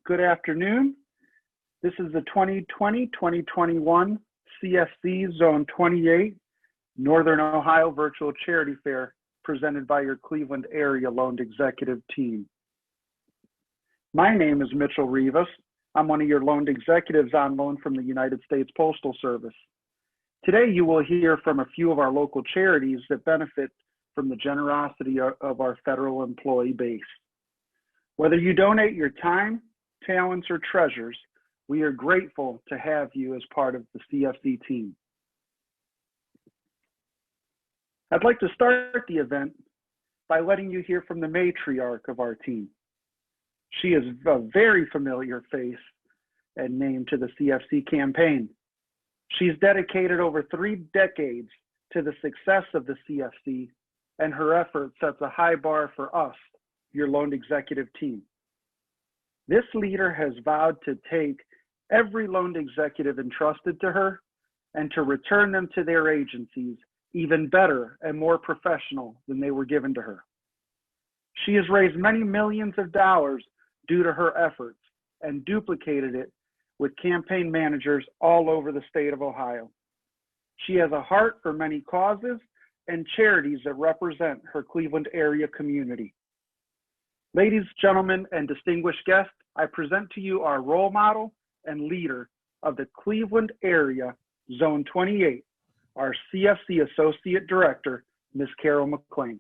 Good afternoon. This is the 2020-2021 CFC Zone 28 Northern Ohio Virtual Charity Fair presented by your Cleveland area loaned executive team. My name is Mitchell Rivas. I'm one of your loaned executives on loan from the United States Postal Service. Today you will hear from a few of our local charities that benefit from the generosity of our federal employee base. Whether you donate your time, talents, or treasures, we are grateful to have you as part of the CFC team. I'd like to start the event by letting you hear from the matriarch of our team. She is a very familiar face and name to the CFC campaign. She's dedicated over 3 decades to the success of the CFC, and her effort sets a high bar for us, your loaned executive team. This leader has vowed to take every loaned executive entrusted to her and to return them to their agencies even better and more professional than they were given to her. She has raised many millions of dollars due to her efforts and duplicated it with campaign managers all over the state of Ohio. She has a heart for many causes and charities that represent her Cleveland area community. Ladies, gentlemen, and distinguished guests, I present to you our role model and leader of the Cleveland area, Zone 28, our CFC Associate Director, Ms. Carol McLean.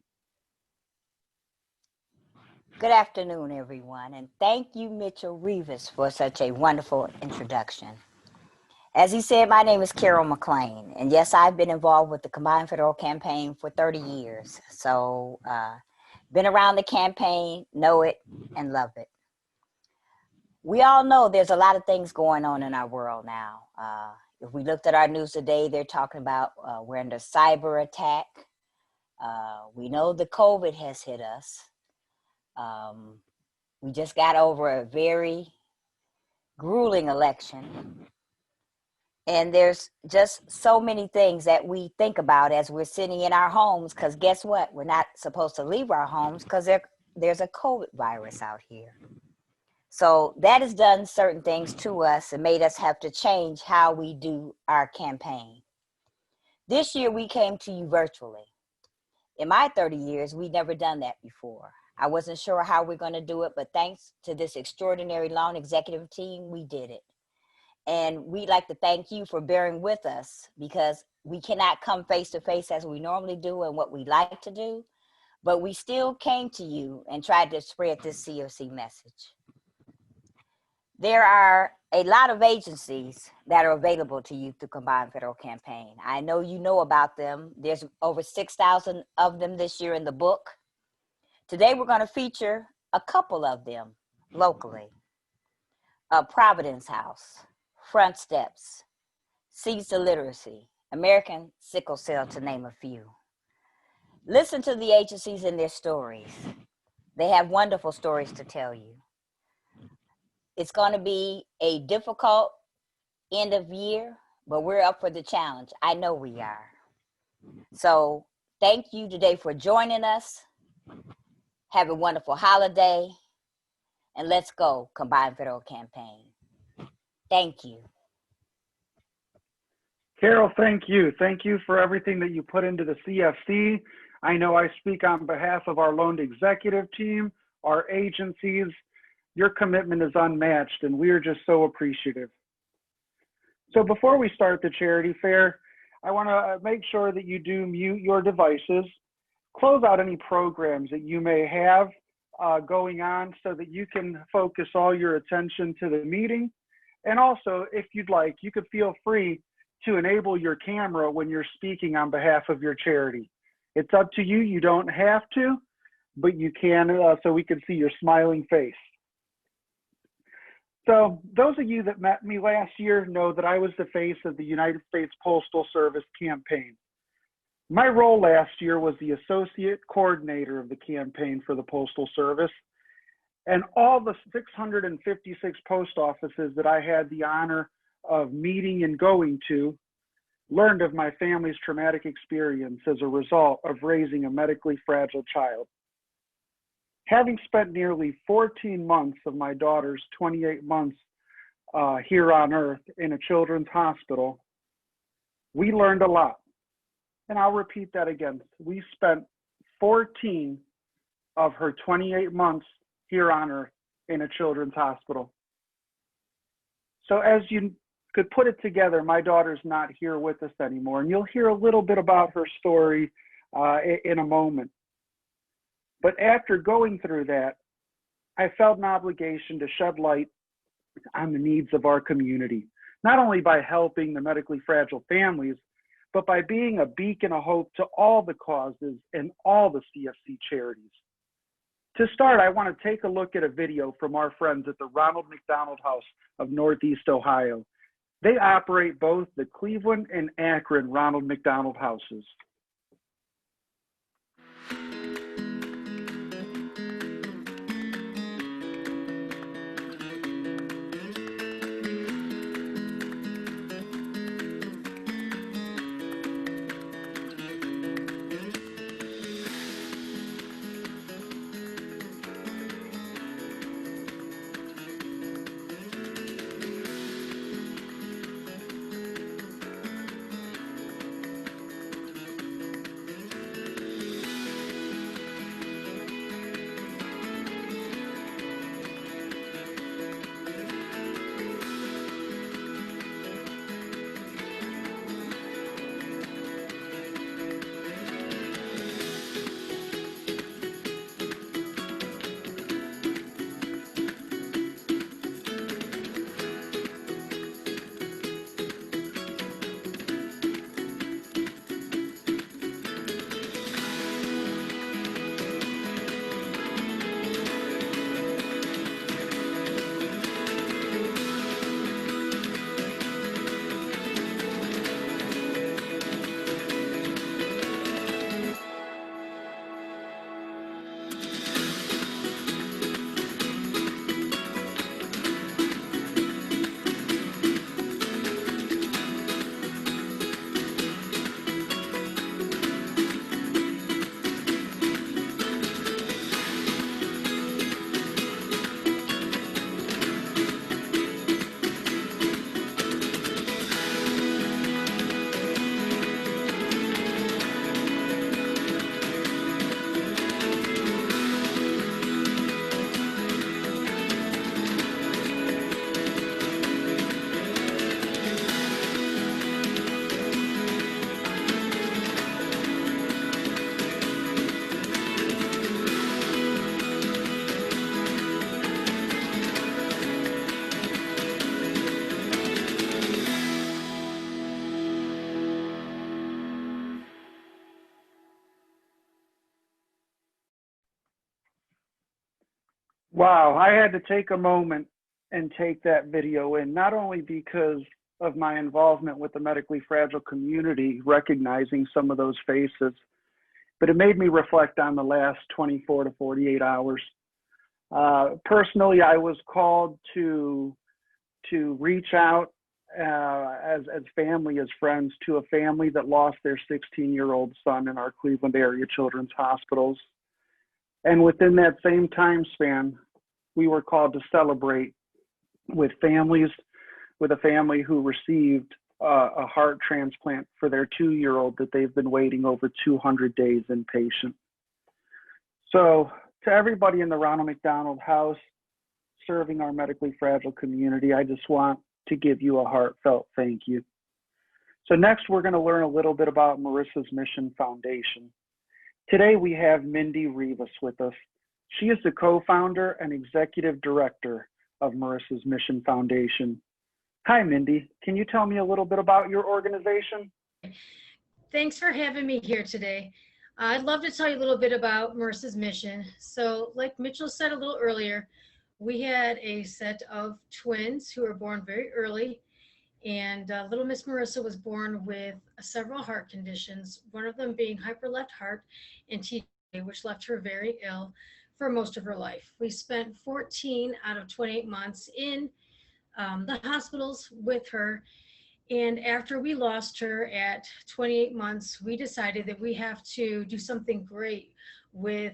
Good afternoon, everyone, and thank you, Mitchell Rivas, for such a wonderful introduction. As he said, my name is Carol McLean, and yes, I've been involved with the Combined Federal Campaign for 30 years, so been around the campaign, know it, and love it. We all know there's a lot of things going on in our world now. If we looked at our news today, they're talking about we're under cyber attack. We know the COVID has hit us. We just got over a very grueling election. And there's just so many things that we think about as we're sitting in our homes, because guess what? We're not supposed to leave our homes because there's a COVID virus out here. So that has done certain things to us and made us have to change how we do our campaign. This year we came to you virtually. In my 30 years, we'd never done that before. I wasn't sure how we're going to do it, but thanks to this extraordinary loan executive team, we did it. And we'd like to thank you for bearing with us, because we cannot come face to face as we normally do and what we like to do, but we still came to you and tried to spread this CFC message. There are a lot of agencies that are available to you through Combined Federal Campaign. I know you know about them. There's over 6,000 of them this year in the book. Today we're going to feature a couple of them locally. Providence House, Front Steps, Seeds to Literacy, American Sickle Cell, to name a few. Listen to the agencies and their stories. They have wonderful stories to tell you. It's going to be a difficult end of year, but we're up for the challenge. I know we are. So thank you today for joining us. Have a wonderful holiday, and let's go Combined Federal Campaign. Thank you. Carol, thank you. Thank you for everything that you put into the CFC. I know I speak on behalf of our loaned executive team, our agencies. Your commitment is unmatched, and we are just so appreciative. So before we start the charity fair, I want to make sure that you do mute your devices, close out any programs that you may have going on so that you can focus all your attention to the meeting. And also, if you'd like, you could feel free to enable your camera when you're speaking on behalf of your charity. It's up to you. You don't have to, but you can, so we can see your smiling face. So those of you that met me last year know that I was the face of the United States Postal Service campaign. My role last year was the associate coordinator of the campaign for the Postal Service, and all the 656 post offices that I had the honor of meeting and going to learned of my family's traumatic experience as a result of raising a medically fragile child. Having spent nearly 14 months of my daughter's 28 months here on Earth in a children's hospital, we learned a lot. And I'll repeat that again. We spent 14 of her 28 months here on Earth in a children's hospital. So as you could put it together, my daughter's not here with us anymore. And you'll hear a little bit about her story in a moment. But after going through that, I felt an obligation to shed light on the needs of our community, not only by helping the medically fragile families, but by being a beacon of hope to all the causes and all the CFC charities. To start, I want to take a look at a video from our friends at the Ronald McDonald House of Northeast Ohio. They operate both the Cleveland and Akron Ronald McDonald Houses. Wow, I had to take a moment and take that video in, not only because of my involvement with the medically fragile community, recognizing some of those faces, but it made me reflect on the last 24 to 48 hours. Personally, I was called to reach out as family, as friends, to a family that lost their 16-year-old son in our Cleveland area children's hospitals. And within that same time span, we were called to celebrate with a family who received a heart transplant for their 2-year-old that they've been waiting over 200 days inpatient. So to everybody in the Ronald McDonald House serving our medically fragile community, I just want to give you a heartfelt thank you. So next, we're going to learn a little bit about Marissa's Mission Foundation. Today, we have Mindy Rivas with us. She is the co-founder and executive director of Marissa's Mission Foundation. Hi, Mindy. Can you tell me a little bit about your organization? Thanks for having me here today. I'd love to tell you a little bit about Marissa's Mission. So like Mitchell said a little earlier, we had a set of twins who were born very early, and little Miss Marissa was born with several heart conditions, one of them being hyper left heart and TIA, which left her very ill for most of her life. We spent 14 out of 28 months in the hospitals with her. And after we lost her at 28 months, we decided that we have to do something great with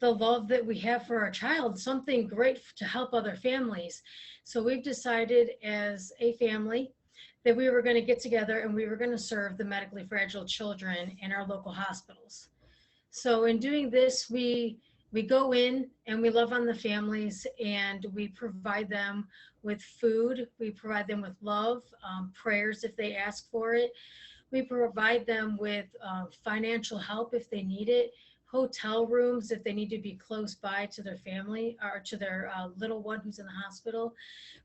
the love that we have for our child, something great to help other families. So we've decided as a family that we were going to get together and we were going to serve the medically fragile children in our local hospitals. So in doing this, we go in and we love on the families and we provide them with food. We provide them with love, prayers if they ask for it. We provide them with financial help if they need it, hotel rooms if they need to be close by to their family or to their little one who's in the hospital.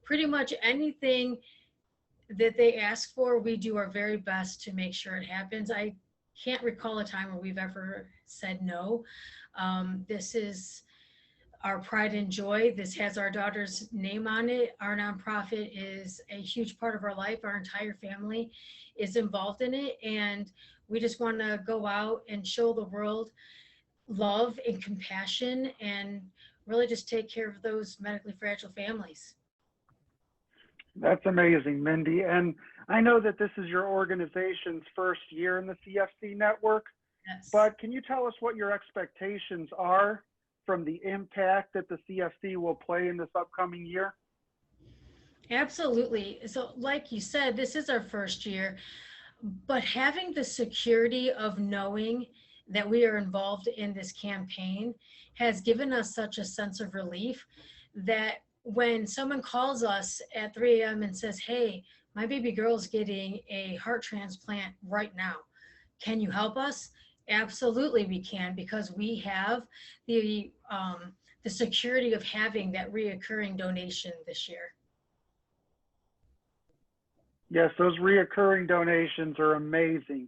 Pretty much anything that they ask for, we do our very best to make sure it happens. I can't recall a time where we've ever said no. This is our pride and joy. This has our daughter's name on it. Our nonprofit is a huge part of our life. Our entire family is involved in it. And we just want to go out and show the world love and compassion and really just take care of those medically fragile families. That's amazing, Mindy. And I know that this is your organization's first year in the CFC network, Yes. but can you tell us what your expectations are from the impact that the CFC will play in this upcoming year? Absolutely. So like you said, this is our first year, but having the security of knowing that we are involved in this campaign has given us such a sense of relief that when someone calls us at 3 a.m. and says, hey, my baby girl's getting a heart transplant right now, can you help us? Absolutely we can, because we have the security of having that reoccurring donation this year. Yes, those reoccurring donations are amazing.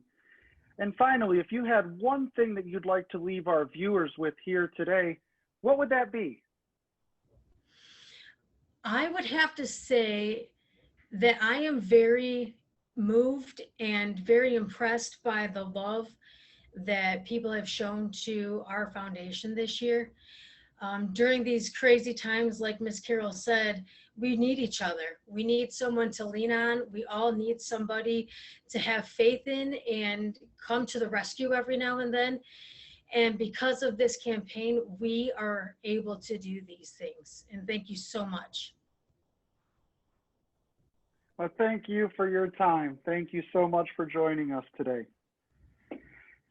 And finally, if you had one thing that you'd like to leave our viewers with here today, what would that be? I would have to say that I am very moved and very impressed by the love that people have shown to our foundation this year. During these crazy times, like Miss Carol said, we need each other. We need someone to lean on. We all need somebody to have faith in and come to the rescue every now and then. And because of this campaign, we are able to do these things. And thank you so much. Well, thank you for your time. Thank you so much for joining us today.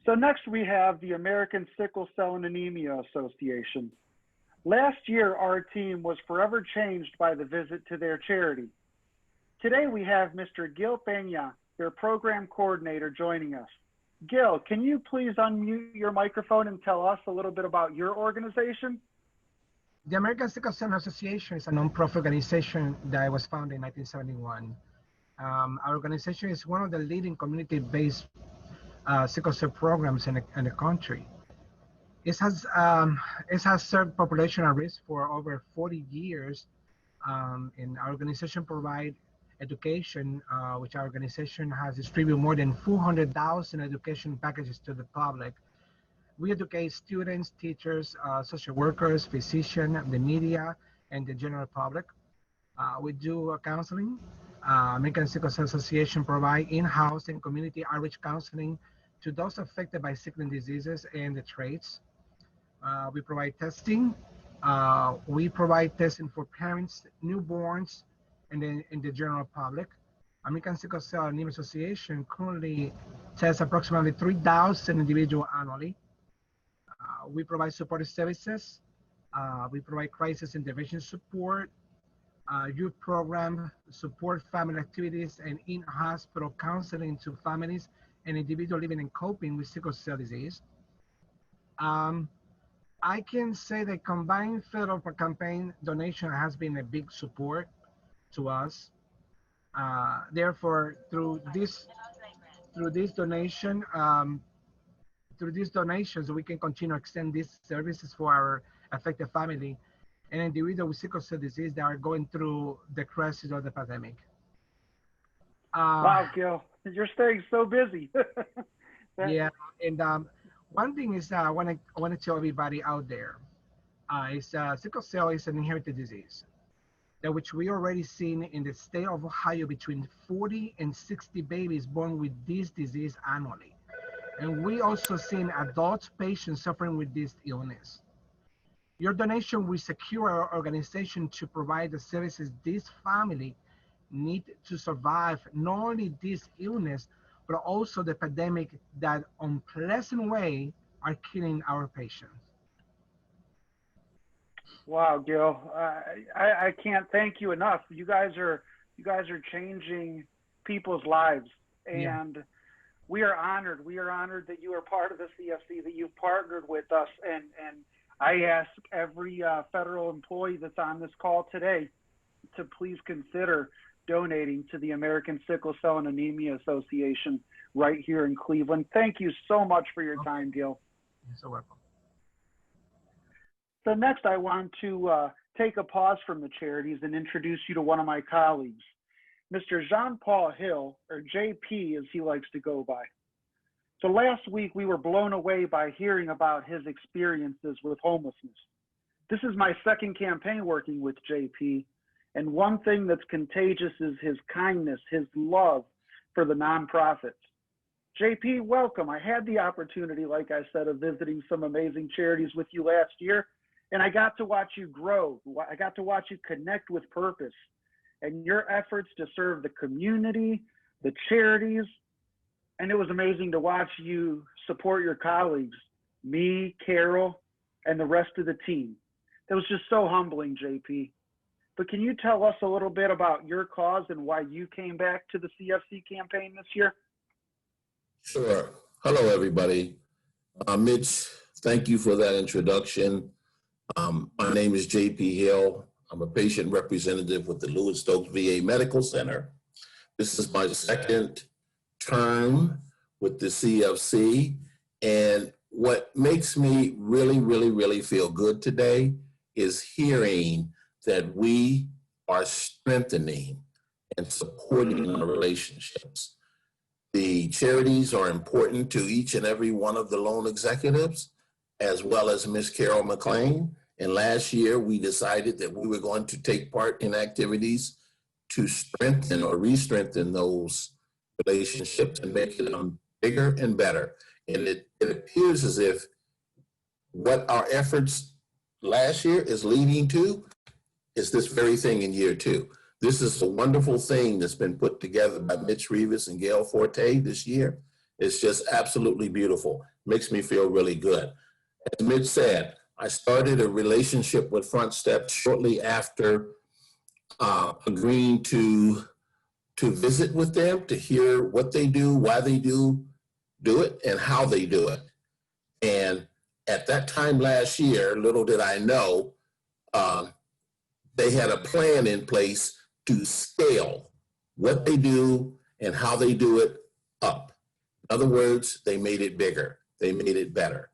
So next we have the American Sickle Cell and Anemia Association. Last year, our team was forever changed by the visit to their charity. Today we have Mr. Gil Peña, their program coordinator, joining us. Gil, can you please unmute your microphone and tell us a little bit about your organization? The American Sickle Cell Association is a nonprofit organization that was founded in 1971. Our organization is one of the leading community-based sickle cell programs in the country. It has served population at risk for over 40 years, and our organization provides education, which our organization has distributed more than 400,000 education packages to the public. We educate students, teachers, social workers, physicians, the media, and the general public. We do counseling. American Sickle Cell Association provide in-house and community outreach counseling to those affected by sickling diseases and the traits. We provide testing. We provide testing for parents, newborns, and then in the general public. American Sickle Cell Anemia Association currently tests approximately 3,000 individuals annually. We provide supportive services. We provide crisis intervention support, youth program, support family activities, and in-hospital counseling to families and individuals living and coping with sickle cell disease. I can say that combined federal campaign donation has been a big support to us. Therefore, through this donation, through these donations, we can continue to extend these services for our affected family and individuals with sickle cell disease that are going through the crisis of the pandemic. Wow, Gil, you're staying so busy. Yeah, and one thing is I want to tell everybody out there is sickle cell is an inherited disease that which we already seen in the state of Ohio between 40 and 60 babies born with this disease annually. And we also seen adult patients suffering with this illness. Your donation will secure our organization to provide the services this family need to survive not only this illness, but also the pandemic that unpleasant way are killing our patients. Wow, Gil, I can't thank you enough. You guys are changing people's lives, Yeah. and we are honored. We are honored that you are part of the CFC, that you've partnered with us. And I ask every federal employee that's on this call today to please consider donating to the American Sickle Cell and Anemia Association right here in Cleveland. Thank you so much for your time, Gil. You're so welcome. So next, I want to take a pause from the charities and introduce you to one of my colleagues, Mr. Jean-Paul Hill, or JP as he likes to go by. So last week, we were blown away by hearing about his experiences with homelessness. This is my second campaign working with JP, and one thing that's contagious is his kindness, his love for the nonprofits. JP, welcome. I had the opportunity, like I said, of visiting some amazing charities with you last year, and I got to watch you grow. I got to watch you connect with purpose and your efforts to serve the community, the charities, and it was amazing to watch you support your colleagues, me, Carol, and the rest of the team. That was just so humbling, JP. But can you tell us a little bit about your cause and why you came back to the CFC campaign this year? Sure. Hello, everybody. Mitch, thank you for that introduction. My name is JP Hill. I'm a patient representative with the Lewis Stokes VA Medical Center. This is my second term with the CFC. And what makes me really feel good today is hearing that we are strengthening and supporting our relationships. The charities are important to each and every one of the loan executives, as well as Ms. Carol McLean. And last year, we decided that we were going to take part in activities to strengthen or re-strengthen those relationships and make them bigger and better. And it appears as if what our efforts last year is leading to is this very thing in year two. This is a wonderful thing that's been put together by Mitch Rivas and Gail Forte this year. It's just absolutely beautiful. Makes me feel really good. As Mitch said, I started a relationship with Front Steps shortly after agreeing to visit with them, to hear what they do, why they do it, and how they do it. And at that time last year, little did I know, they had a plan in place to scale what they do and how they do it up. In other words, they made it bigger. They made it better.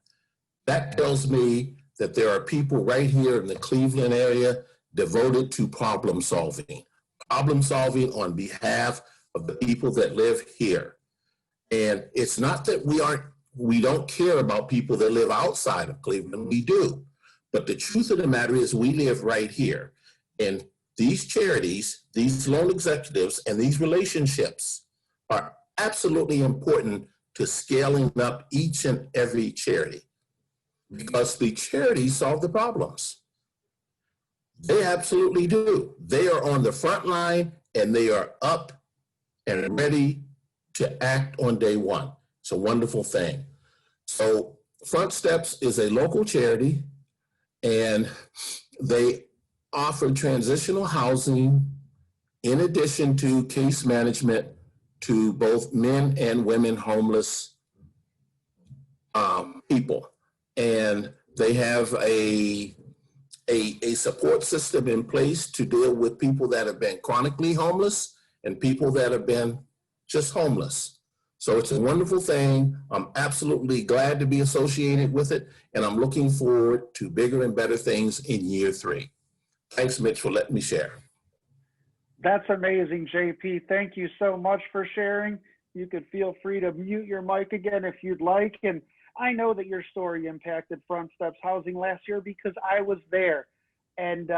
That tells me that there are people right here in the Cleveland area devoted to problem solving on behalf of the people that live here. And it's not that we don't care about people that live outside of Cleveland, we do. But the truth of the matter is we live right here. And these charities, these loan executives, and these relationships are absolutely important to scaling up each and every charity, because the charities solve the problems. They absolutely do. They are on the front line and they are up and ready to act on day one. It's a wonderful thing. So Front Steps is a local charity, and they offer transitional housing in addition to case management to both men and women homeless people. And they have a support system in place to deal with people that have been chronically homeless and people that have been just homeless. So it's a wonderful thing. I'm absolutely glad to be associated with it, and I'm looking forward to bigger and better things in year three. Thanks, Mitch, for letting me share. That's amazing, JP. Thank you so much for sharing. You could feel free to mute your mic again if you'd like. And I know that your story impacted Front Steps Housing last year because I was there. And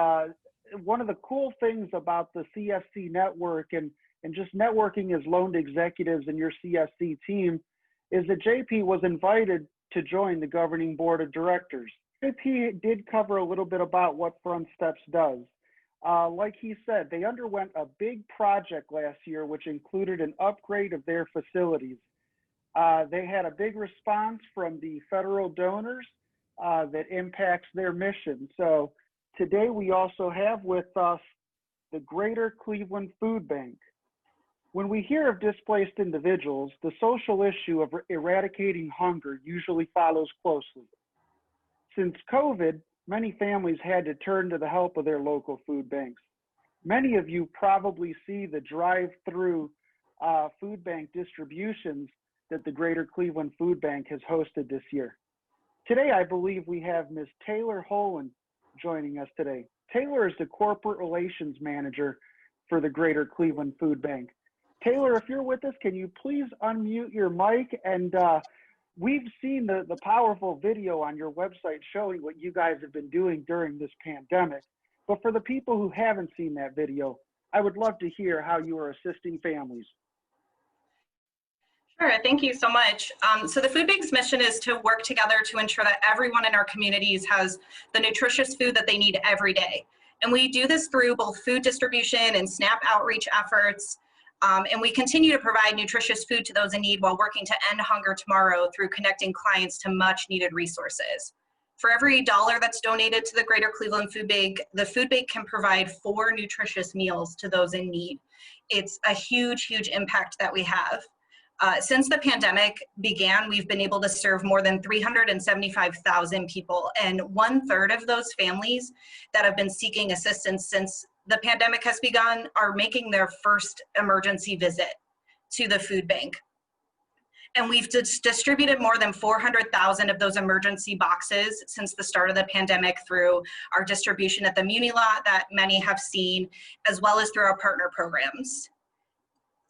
one of the cool things about the CFC network and just networking as loaned executives in your CFC team is that JP was invited to join the governing board of directors. JP did cover a little bit about what Front Steps does. Like he said, they underwent a big project last year, which included an upgrade of their facilities. They had a big response from the federal donors that impacts their mission. So today we also have with us the Greater Cleveland Food Bank. When we hear of displaced individuals, the social issue of eradicating hunger usually follows closely. Since COVID, many families had to turn to the help of their local food banks. Many of you probably see the drive-through food bank distributions that the Greater Cleveland Food Bank has hosted this year. Today, I believe we have Ms. Taylor Holen joining us today. Taylor is the Corporate Relations Manager for the Greater Cleveland Food Bank. Taylor, if you're with us, can you please unmute your mic? And we've seen the powerful video on your website showing what you guys have been doing during this pandemic. But for the people who haven't seen that video, I would love to hear how you are assisting families. Sure, thank you so much. So the Food Bank's mission is to work together to ensure that everyone in our communities has the nutritious food that they need every day. And we do this through both food distribution and SNAP outreach efforts. And we continue to provide nutritious food to those in need while working to end hunger tomorrow through connecting clients to much needed resources. For every $1 that's donated to the Greater Cleveland Food Bank, the Food Bank can provide 4 nutritious meals to those in need. It's a huge, huge impact that we have. Since the pandemic began, we've been able to serve more than 375,000 people, and 1/3 of those families that have been seeking assistance since the pandemic has begun are making their first emergency visit to the food bank. And we've distributed more than 400,000 of those emergency boxes since the start of the pandemic through our distribution at the Muni Lot that many have seen, as well as through our partner programs.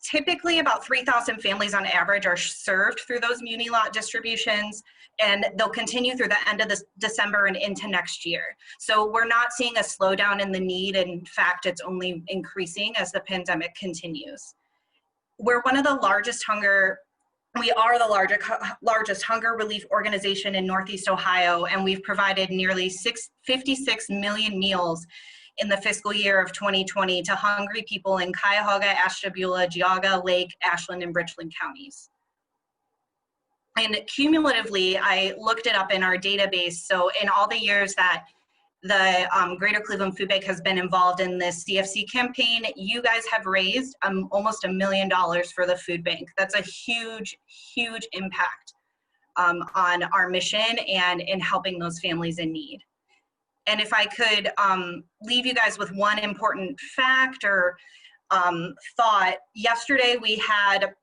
Typically about 3,000 families on average are served through those Muni Lot distributions, and they'll continue through the end of this December and into next year. So we're not seeing a slowdown in the need. In fact, it's only increasing as the pandemic continues. We're one of the largest we are the largest hunger relief organization in Northeast Ohio, and we've provided nearly 56 million meals in the fiscal year of 2020 to hungry people in Cuyahoga, Ashtabula, Geauga, Lake, Ashland, and Richland counties. And cumulatively, I looked it up in our database. So in all the years that the Greater Cleveland Food Bank has been involved in this CFC campaign, you guys have raised almost $1 million for the food bank. That's a huge, huge impact on our mission and in helping those families in need. And if I could leave you guys with one important fact or thought, yesterday we had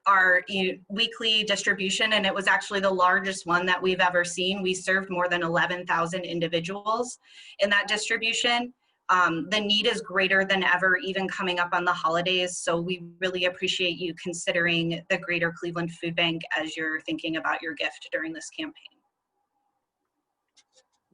our weekly distribution, and it was actually the largest one that we've ever seen. We served more than 11,000 individuals in that distribution. The need is greater than ever, even coming up on the holidays. So we really appreciate you considering the Greater Cleveland Food Bank as you're thinking about your gift during this campaign.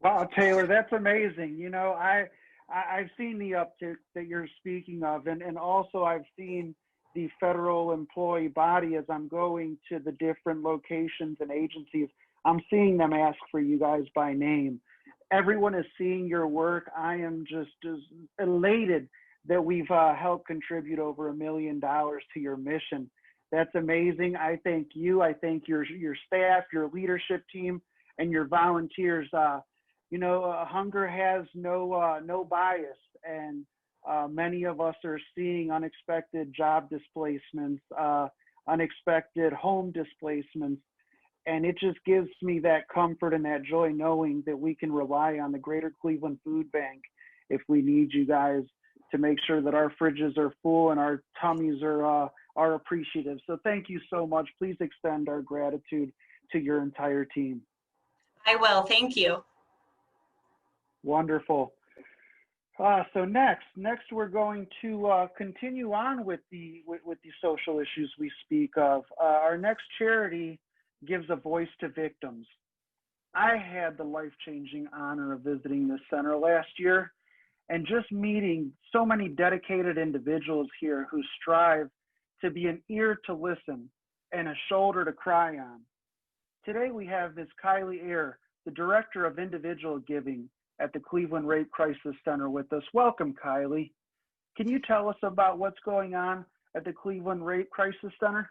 Wow, Taylor, that's amazing. You know, I've seen the uptick that you're speaking of, and also I've seen the federal employee body as I'm going to the different locations and agencies. I'm seeing them ask for you guys by name. Everyone is seeing your work. I am just as elated that we've helped contribute over $1 million to your mission. That's amazing. I thank you. I thank your staff, your leadership team, and your volunteers. You know, hunger has no bias, and many of us are seeing unexpected job displacements, unexpected home displacements, and it just gives me that comfort and that joy knowing that we can rely on the Greater Cleveland Food Bank if we need you guys to make sure that our fridges are full and our tummies are appreciative. So thank you so much. Please extend our gratitude to your entire team. I will. Thank you. Wonderful. So next we're going to continue on with the social issues we speak of. Our next charity gives a voice to victims. I had the life-changing honor of visiting this center last year and just meeting so many dedicated individuals here who strive to be an ear to listen and a shoulder to cry on. Today we have Ms. Kylie Eyre the Director of Individual Giving at the Cleveland Rape Crisis Center with us. Welcome, Kylie. Can you tell us about what's going on at the Cleveland Rape Crisis Center?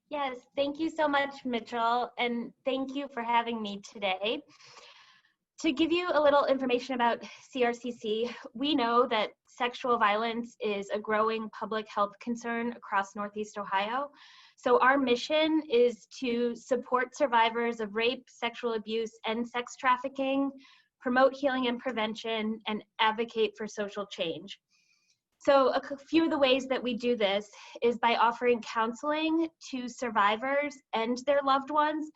Yes, thank you so much, Mitchell, and thank you for having me today. To give you a little information about CRCC, we know that sexual violence is a growing public health concern across Northeast Ohio. So our mission is to support survivors of rape, sexual abuse, and sex trafficking, promote healing and prevention, and advocate for social change. So a few of the ways that we do this is by offering counseling to survivors and their loved ones,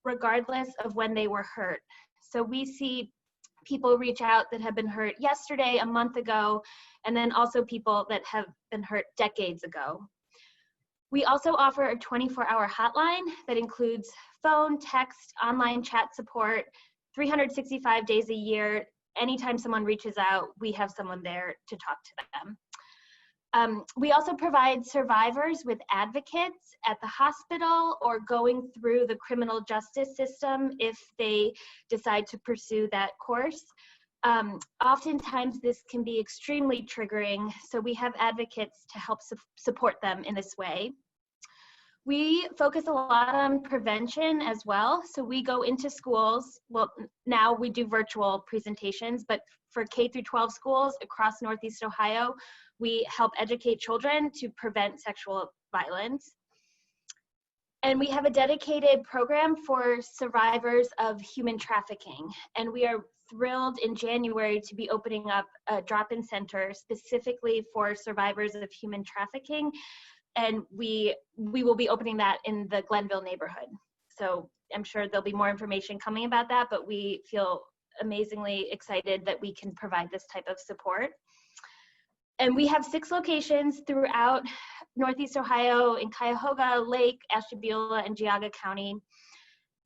regardless of when they were hurt. So we see people reach out that have been hurt yesterday, a month ago, and then also people that have been hurt decades ago. We also offer a 24-hour hotline that includes phone, text, online chat support, 365 days a year. Anytime someone reaches out, we have someone there to talk to them. We also provide survivors with advocates at the hospital or going through the criminal justice system if they decide to pursue that course. Oftentimes this can be extremely triggering, so we have advocates to help support them in this way. We focus a lot on prevention as well. So we go into schools, well, now we do virtual presentations, but for K through 12 schools across Northeast Ohio, we help educate children to prevent sexual violence. And we have a dedicated program for survivors of human trafficking. And we are thrilled in January to be opening up a drop-in center specifically for survivors of human trafficking. And we will be opening that in the Glenville neighborhood. So I'm sure there'll be more information coming about that, but we feel amazingly excited that we can provide this type of support. And we have 6 locations throughout Northeast Ohio in Cuyahoga, Lake, Ashtabula, and Geauga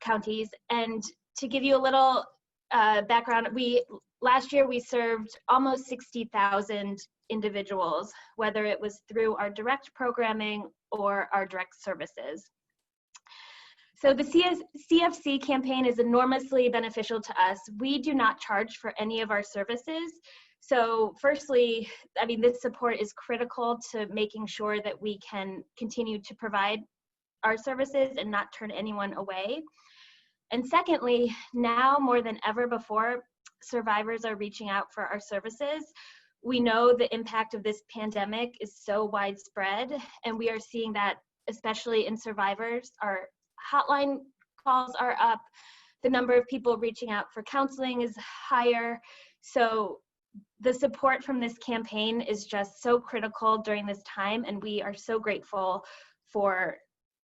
counties. And to give you a little background, last year we served almost 60,000 individuals, whether it was through our direct programming or our direct services. So the CFC campaign is enormously beneficial to us. We do not charge for any of our services. So firstly, I mean, this support is critical to making sure that we can continue to provide our services and not turn anyone away. And secondly, now more than ever before, survivors are reaching out for our services. We know the impact of this pandemic is so widespread, and we are seeing that especially in survivors. Our hotline calls are up. The number of people reaching out for counseling is higher. So the support from this campaign is just so critical during this time, and we are so grateful for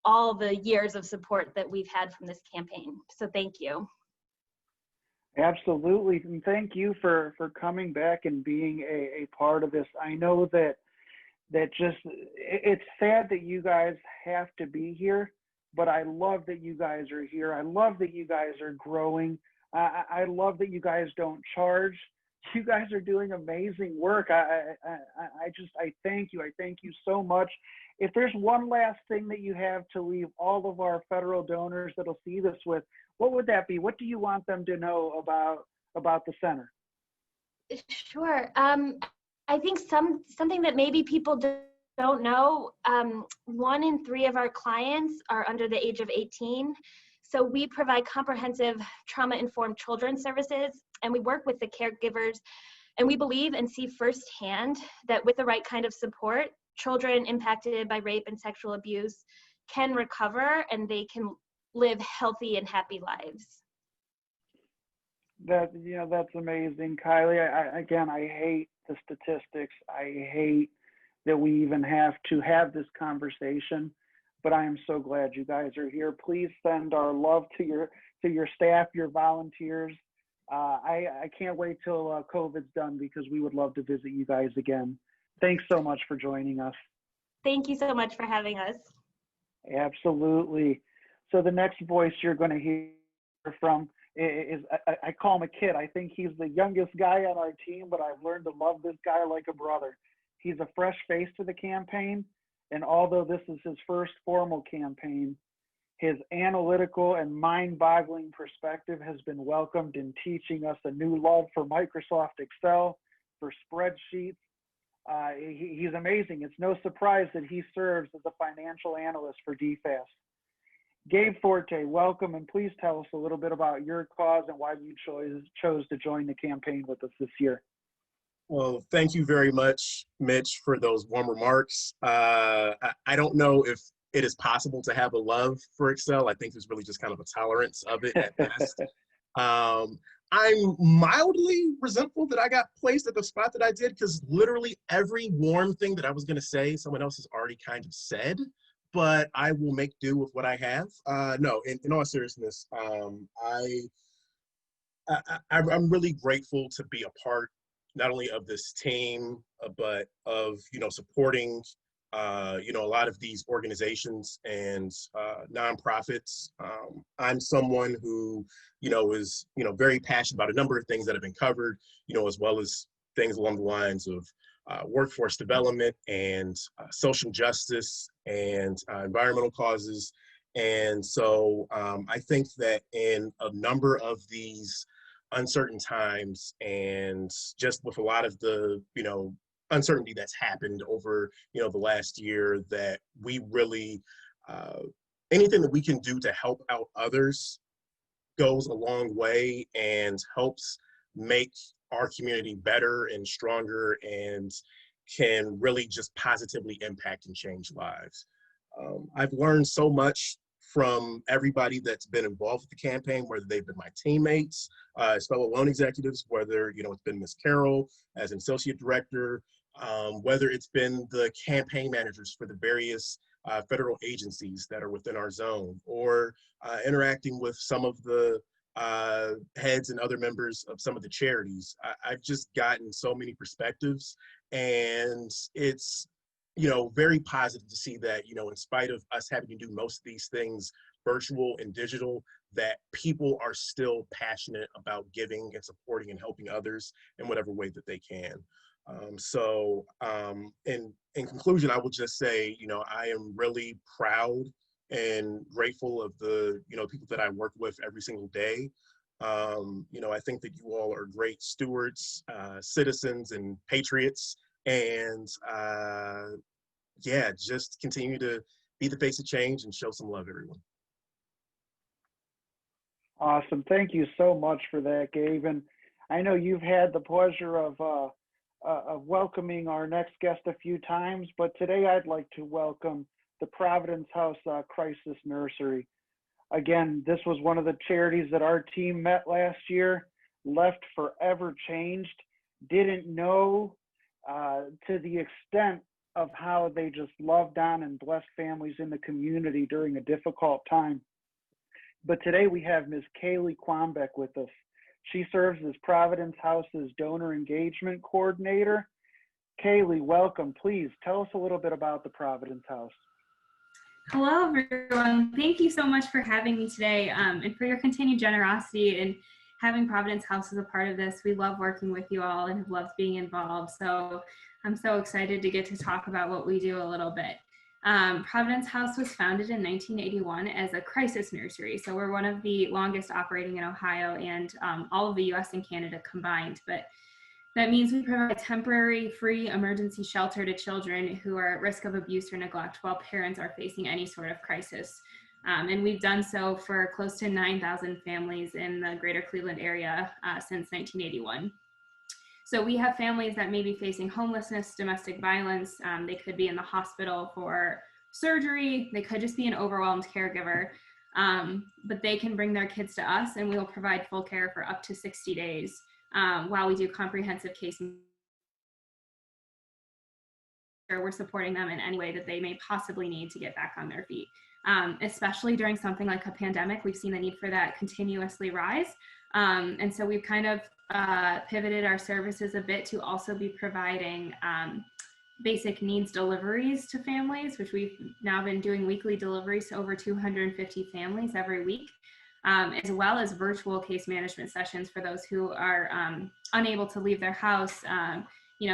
all the years of support that we've had from this campaign. So thank you. Absolutely, and thank you for coming back and being a part of this. I know that just, it's sad that you guys have to be here, but I love that you guys are here. I love that you guys are growing. I love that you guys don't charge. You guys are doing amazing work. I thank you. I thank you so much. If there's one last thing that you have to leave all of our federal donors that'll see this with, what would that be? What do you want them to know about the center? Sure. I think something that maybe people don't know, 1 in 3 of our clients are under the age of 18. So we provide comprehensive trauma-informed children's services, and we work with the caregivers, and we believe and see firsthand that with the right kind of support, children impacted by rape and sexual abuse can recover and they can live healthy and happy lives. That's amazing, Kylie. I hate the statistics. I hate that we even have to have this conversation, but I am so glad you guys are here. Please send our love to your staff, your volunteers. I can't wait till COVID's done, because we would love to visit you guys again. Thanks so much for joining us. Thank you so much for having us. Absolutely. So the next voice you're going to hear from is, I call him a kid. I think he's the youngest guy on our team, but I've learned to love this guy like a brother. He's a fresh face to the campaign, and although this is his first formal campaign, His analytical and mind-boggling perspective has been welcomed in teaching us a new love for Microsoft Excel, for spreadsheets. He's amazing. It's no surprise that he serves as a financial analyst for DFAS. Gabe Forte, welcome, and please tell us a little bit about your cause and why you chose to join the campaign with us this year. Well, thank you very much, Mitch, for those warm remarks. I don't know if it is possible to have a love for Excel. I think there's really just kind of a tolerance of it at best. I'm mildly resentful that I got placed at the spot that I did, because literally every warm thing that I was going to say, someone else has already kind of said, but I will make do with what I have. No, in all seriousness, I'm really grateful to be a part not only of this team, but of, supporting, a lot of these organizations and nonprofits. I'm someone who, is, very passionate about a number of things that have been covered, as well as things along the lines of workforce development and social justice and environmental causes. And so I think that in a number of these uncertain times, and just with a lot of the, uncertainty that's happened over, the last year, that we really, anything that we can do to help out others goes a long way and helps make our community better and stronger, and can really just positively impact and change lives. I've learned so much from everybody that's been involved with the campaign, whether they've been my teammates, as fellow loan executives, whether, it's been Ms. Carroll as an associate director, whether it's been the campaign managers for the various federal agencies that are within our zone, or interacting with some of the heads and other members of some of the charities. I've just gotten so many perspectives, and it's, very positive to see that, in spite of us having to do most of these things virtual and digital, that people are still passionate about giving and supporting and helping others in whatever way that they can. In conclusion, I will just say, I am really proud and grateful of the, people that I work with every single day. I think that you all are great stewards, citizens, and patriots. And just continue to be the face of change and show some love, everyone. Awesome. Thank you so much for that, Gabe. And I know you've had the pleasure of welcoming our next guest a few times, but today I'd like to welcome the Providence House Crisis Nursery. Again, this was one of the charities that our team met last year, left forever changed, didn't know to the extent of how they just loved on and blessed families in the community during a difficult time. But today we have Ms. Kaylee Quambeck with us. She serves as Providence House's Donor Engagement Coordinator. Kaylee, welcome. Please tell us a little bit about the Providence House. Hello, everyone. Thank you so much for having me today, and for your continued generosity in having Providence House as a part of this. We love working with you all and have loved being involved. So I'm so excited to get to talk about what we do a little bit. Providence House was founded in 1981 as a crisis nursery. So we're one of the longest operating in Ohio and all of the US and Canada combined. But that means we provide temporary free emergency shelter to children who are at risk of abuse or neglect while parents are facing any sort of crisis. And we've done so for close to 9,000 families in the greater Cleveland area since 1981. So we have families that may be facing homelessness, domestic violence. They could be in the hospital for surgery. They could just be an overwhelmed caregiver. But they can bring their kids to us, and we will provide full care for up to 60 days while we do comprehensive case. We're supporting them in any way that they may possibly need to get back on their feet. Especially during something like a pandemic, we've seen the need for that continuously rise. And so we've kind of pivoted our services a bit to also be providing basic needs deliveries to families, which we've now been doing weekly deliveries to over 250 families every week, as well as virtual case management sessions for those who are unable to leave their house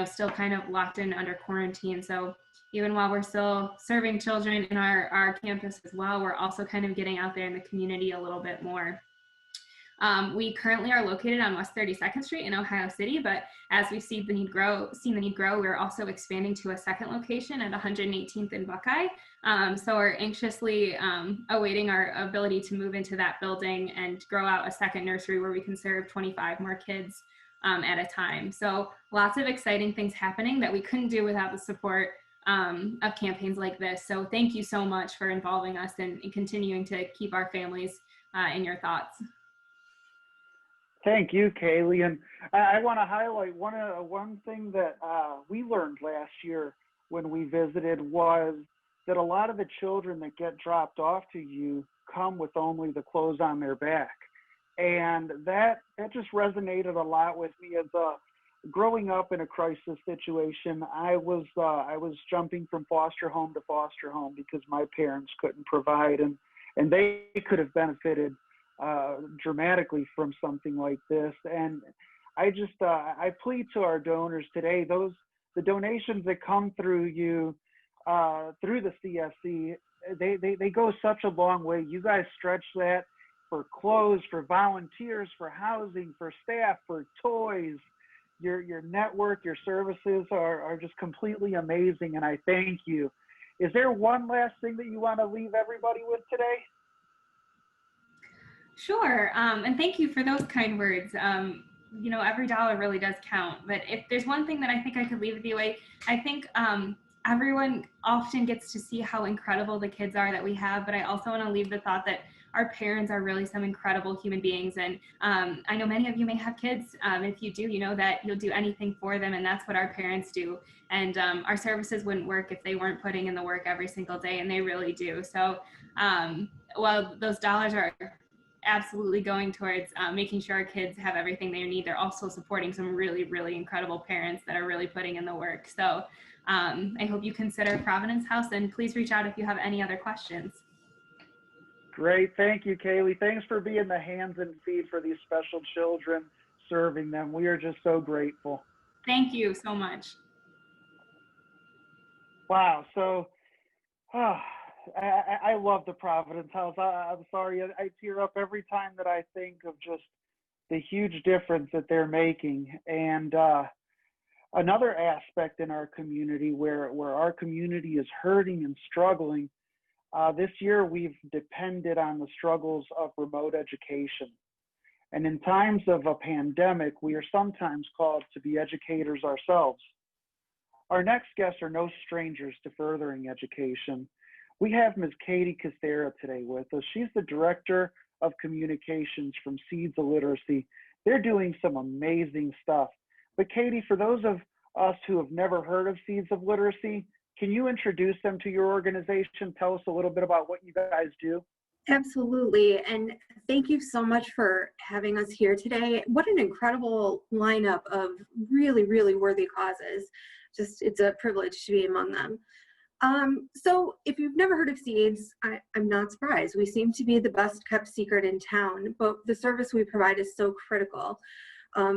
still kind of locked in under quarantine. So even while we're still serving children in our campus as well, we're also kind of getting out there in the community a little bit more. We currently are located on West 32nd Street in Ohio City, but as we've seen the need grow, we're also expanding to a second location at 118th and Buckeye. So we're anxiously awaiting our ability to move into that building and grow out a second nursery where we can serve 25 more kids at a time. So lots of exciting things happening that we couldn't do without the support of campaigns like this. So thank you so much for involving us and continuing to keep our families in your thoughts. Thank you, Kaylee. And I want to highlight one thing that we learned last year when we visited was that a lot of the children that get dropped off to you come with only the clothes on their back. And that just resonated a lot with me as growing up in a crisis situation. I was jumping from foster home to foster home because my parents couldn't provide, and they could have benefited dramatically from something like this. And I plead to our donors today, the donations that come through you through the CFC, they go such a long way. You guys stretch that for clothes, for volunteers, for housing, for staff, for toys. Your network, your services are just completely amazing, and I thank you. Is there one last thing that you want to leave everybody with today? Sure, and thank you for those kind words. Every dollar really does count, but if there's one thing that I think I could leave with you, I think everyone often gets to see how incredible the kids are that we have, but I also want to leave the thought that our parents are really some incredible human beings. And I know many of you may have kids. If you do, you know that you'll do anything for them, and that's what our parents do. And our services wouldn't work if they weren't putting in the work every single day, and they really do. So while those dollars are absolutely going towards making sure our kids have everything they need, they're also supporting some really, really incredible parents that are really putting in the work. So I hope you consider Providence House, and please reach out if you have any other questions. Great. Thank you, Kaylee. Thanks for being the hands and feet for these special children, serving them. We are just so grateful. Thank you so much. Wow. So I love the Providence House. I'm sorry, I tear up every time that I think of just the huge difference that they're making. And another aspect in our community where our community is hurting and struggling, this year we've depended on the struggles of remote education. And in times of a pandemic, we are sometimes called to be educators ourselves. Our next guests are no strangers to furthering education. We have Ms. Katie Castera today with us. She's the Director of Communications from Seeds of Literacy. They're doing some amazing stuff. But Katie, for those of us who have never heard of Seeds of Literacy, can you introduce them to your organization? Tell us a little bit about what you guys do. Absolutely. And thank you so much for having us here today. What an incredible lineup of really, really worthy causes. It's a privilege to be among them. So if you've never heard of Seeds, I'm not surprised. We seem to be the best kept secret in town, but the service we provide is so critical.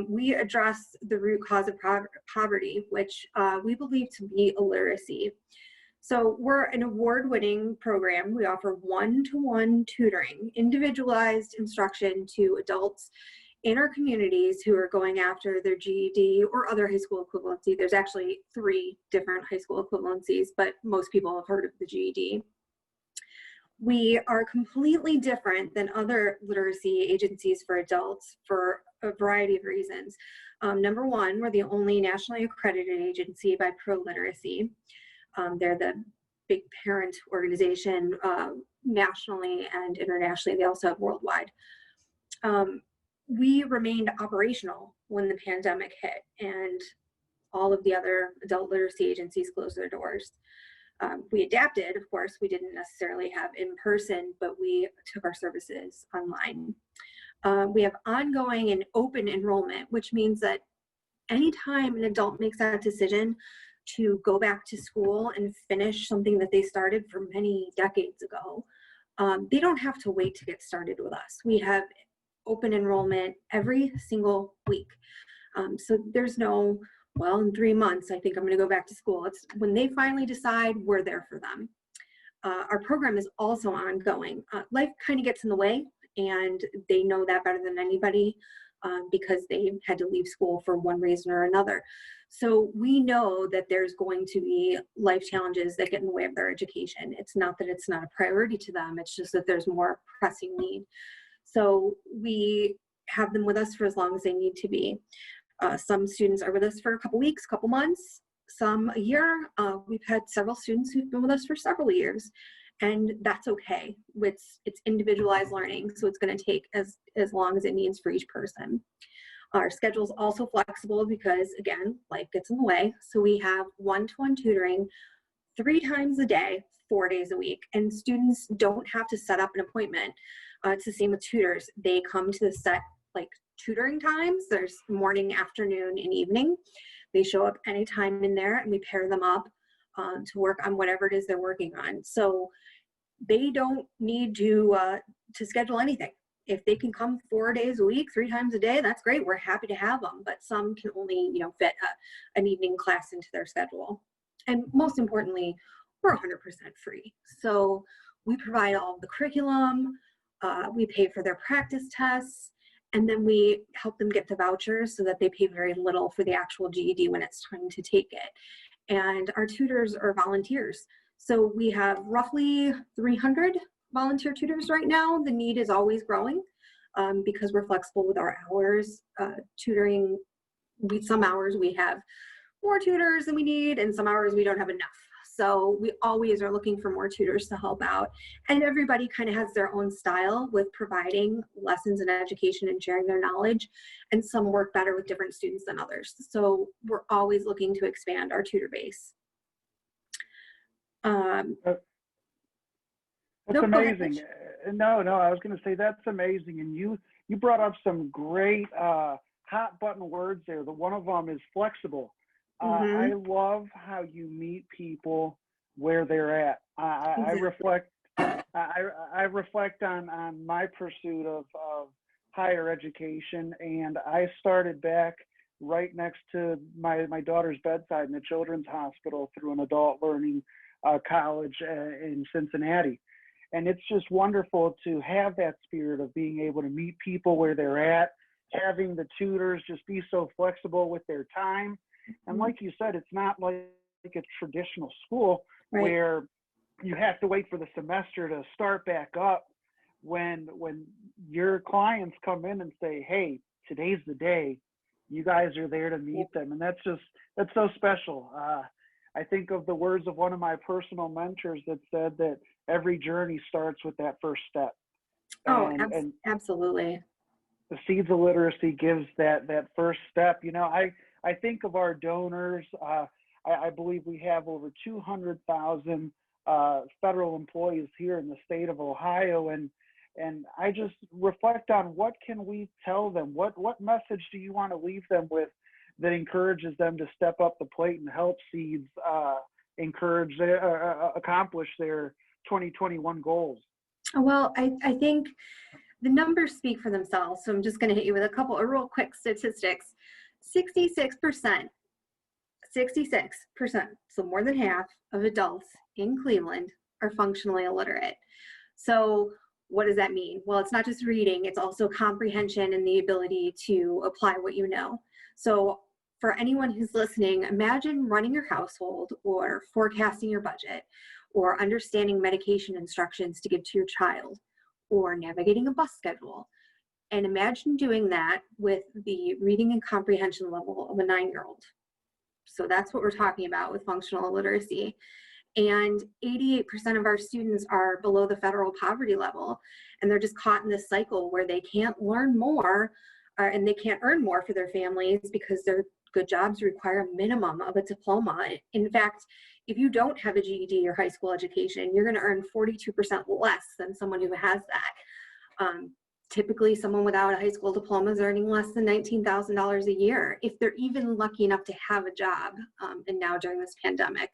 We address the root cause of poverty, which we believe to be illiteracy. So we're an award-winning program. We offer one-to-one tutoring, individualized instruction to adults in our communities who are going after their GED or other high school equivalency. There's actually 3 different high school equivalencies, but most people have heard of the GED. We are completely different than other literacy agencies for adults for a variety of reasons. Number one, we're the only nationally accredited agency by Pro-Literacy. They're the big parent organization nationally and internationally. They also have worldwide. We remained operational when the pandemic hit and all of the other adult literacy agencies closed their doors. We adapted, of course. We didn't necessarily have in-person, but we took our services online. We have ongoing and open enrollment, which means that anytime an adult makes that decision to go back to school and finish something that they started for many decades ago, they don't have to wait to get started with us. We have open enrollment every single week. So there's no well, in 3 months, I think I'm going to go back to school. It's when they finally decide, we're there for them. Our program is also ongoing. Life kind of gets in the way, and they know that better than anybody because they had to leave school for one reason or another. So we know that there's going to be life challenges that get in the way of their education. It's not that it's not a priority to them, it's just that there's more pressing need. So we have them with us for as long as they need to be. Some students are with us for a couple weeks, couple months, some a year. We've had several students who've been with us for several years, and that's okay. It's individualized learning, so it's going to take as long as it needs for each person. Our schedule is also flexible because, again, life gets in the way. So we have one-to-one tutoring 3 times a day, 4 days a week, and students don't have to set up an appointment. It's the same with tutors. They come to the set like tutoring times. There's morning, afternoon, and evening. They show up anytime in there, and we pair them up to work on whatever it is they're working on. So they don't need to schedule anything. If they can come 4 days a week, 3 times a day, that's great. We're happy to have them, but some can only, fit an evening class into their schedule. And most importantly, we're 100% free. So we provide all of the curriculum, we pay for their practice tests, and then we help them get the vouchers so that they pay very little for the actual GED when it's time to take it. And our tutors are volunteers. So we have roughly 300 volunteer tutors right now. The need is always growing because we're flexible with our hours. Tutoring, some hours we have more tutors than we need, and some hours we don't have enough. So we always are looking for more tutors to help out. And everybody kind of has their own style with providing lessons and education and sharing their knowledge. And some work better with different students than others. So we're always looking to expand our tutor base. That's amazing. No, I was going to say that's amazing. And you brought up some great hot button words there. The one of them is flexible. I love how you meet people where they're at. I reflect on my pursuit of higher education, and I started back right next to my daughter's bedside in the Children's Hospital through an adult learning college in Cincinnati. And it's just wonderful to have that spirit of being able to meet people where they're at, having the tutors just be so flexible with their time. And like you said, it's not like a traditional school where you have to wait for the semester to start back up. When your clients come in and say, hey, today's the day, you guys are there to meet them. And that's so special. I think of the words of one of my personal mentors that said that every journey starts with that first step. And absolutely. The Seeds of Literacy gives that first step. I think of our donors. I believe we have over 200,000 federal employees here in the state of Ohio, and I just reflect on what can we tell them? What message do you want to leave them with that encourages them to step up the plate and help Seeds accomplish their 2021 goals? Well, I think the numbers speak for themselves. So I'm just going to hit you with a couple of real quick statistics. 66%, so more than half of adults in Cleveland are functionally illiterate. So what does that mean? Well, it's not just reading, it's also comprehension and the ability to apply what you know. So for anyone who's listening, imagine running your household or forecasting your budget or understanding medication instructions to give to your child or navigating a bus schedule. And imagine doing that with the reading and comprehension level of a 9-year-old. So that's what we're talking about with functional illiteracy. And 88% of our students are below the federal poverty level, and they're just caught in this cycle where they can't learn more and they can't earn more for their families because their good jobs require a minimum of a diploma. In fact, if you don't have a GED or high school education, you're going to earn 42% less than someone who has that. Typically, someone without a high school diploma is earning less than $19,000 a year, if they're even lucky enough to have a job. And now during this pandemic,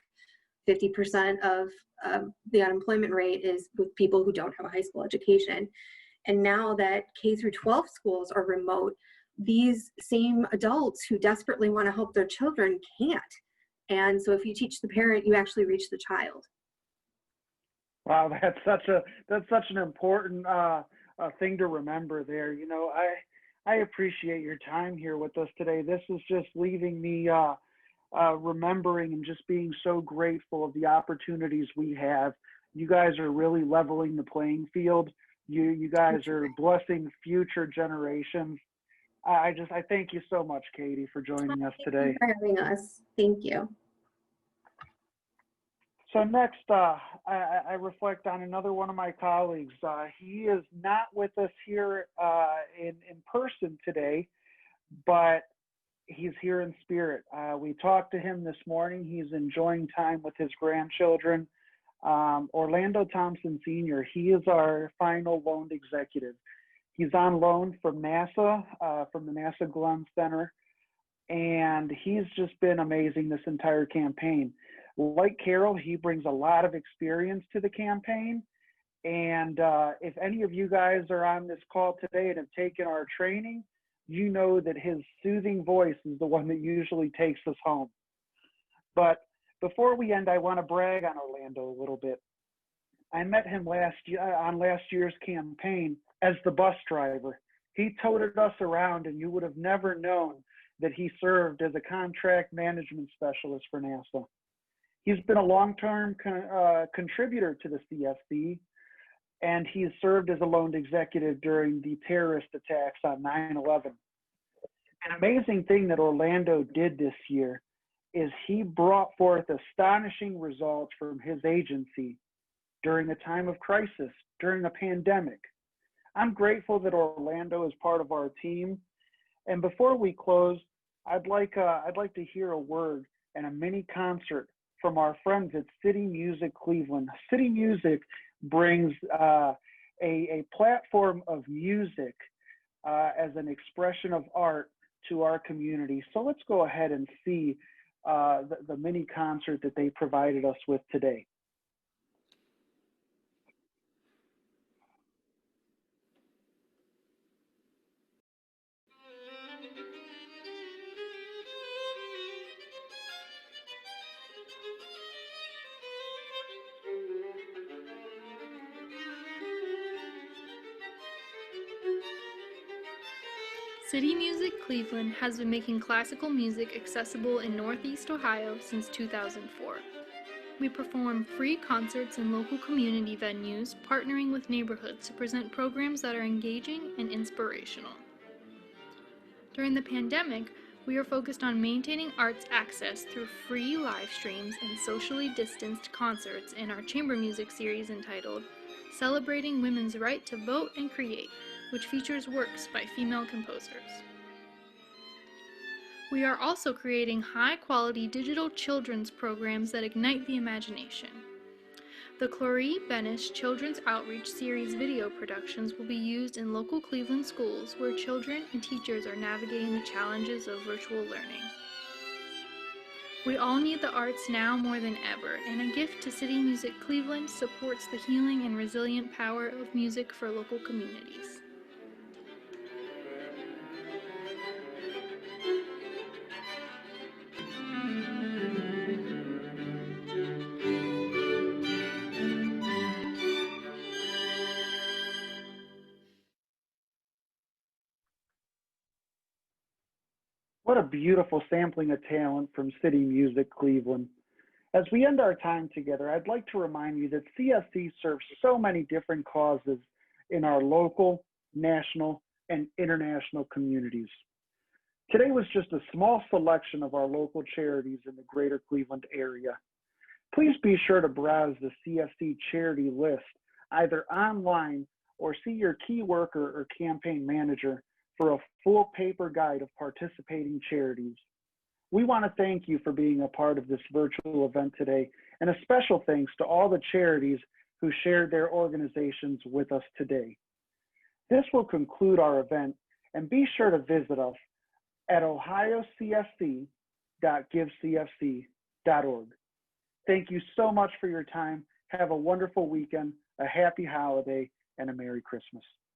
50% of the unemployment rate is with people who don't have a high school education. And now that K through 12 schools are remote, these same adults who desperately want to help their children can't. And so if you teach the parent, you actually reach the child. Wow, that's such an important thing to remember there. You know, I appreciate your time here with us today. This is just leaving me remembering and just being so grateful of the opportunities we have. You guys are really leveling the playing field. You guys are blessing future generations. I thank you so much, Katie, for joining us today. Thank you for having us. Thank you. So next, I reflect on another one of my colleagues. He is not with us here in person today, but he's here in spirit. We talked to him this morning. He's enjoying time with his grandchildren. Orlando Thompson Sr., he is our final loaned executive. He's on loan from NASA, from the NASA Glenn Center, and he's just been amazing this entire campaign. Like Carol, he brings a lot of experience to the campaign. And if any of you guys are on this call today and have taken our training, you know that his soothing voice is the one that usually takes us home. But before we end, I want to brag on Orlando a little bit. I met him last year's campaign as the bus driver. He toted us around, and you would have never known that he served as a contract management specialist for NASA. He's been a long-term contributor to the CFC, and he's served as a loaned executive during the terrorist attacks on 9/11. An amazing thing that Orlando did this year is he brought forth astonishing results from his agency during a time of crisis, during a pandemic. I'm grateful that Orlando is part of our team. And before we close, I'd like to hear a word and a mini concert from our friends at City Music Cleveland. City Music brings a platform of music as an expression of art to our community. So let's go ahead and see the mini concert that they provided us with today. City Music Cleveland has been making classical music accessible in Northeast Ohio since 2004. We perform free concerts in local community venues, partnering with neighborhoods to present programs that are engaging and inspirational. During the pandemic, we are focused on maintaining arts access through free live streams and socially distanced concerts in our chamber music series entitled Celebrating Women's Right to Vote and Create, which features works by female composers. We are also creating high-quality digital children's programs that ignite the imagination. The Clorie Benish Children's Outreach Series video productions will be used in local Cleveland schools where children and teachers are navigating the challenges of virtual learning. We all need the arts now more than ever, and a gift to City Music Cleveland supports the healing and resilient power of music for local communities. What a beautiful sampling of talent from City Music Cleveland. As we end our time together, I'd like to remind you that CFC serves so many different causes in our local, national, and international communities. Today was just a small selection of our local charities in the greater Cleveland area. Please be sure to browse the CFC charity list, either online or see your key worker or campaign manager for a full paper guide of participating charities. We want to thank you for being a part of this virtual event today, and a special thanks to all the charities who shared their organizations with us today. This will conclude our event, and be sure to visit us at ohiocfc.givecfc.org. Thank you so much for your time. Have a wonderful weekend, a happy holiday, and a Merry Christmas.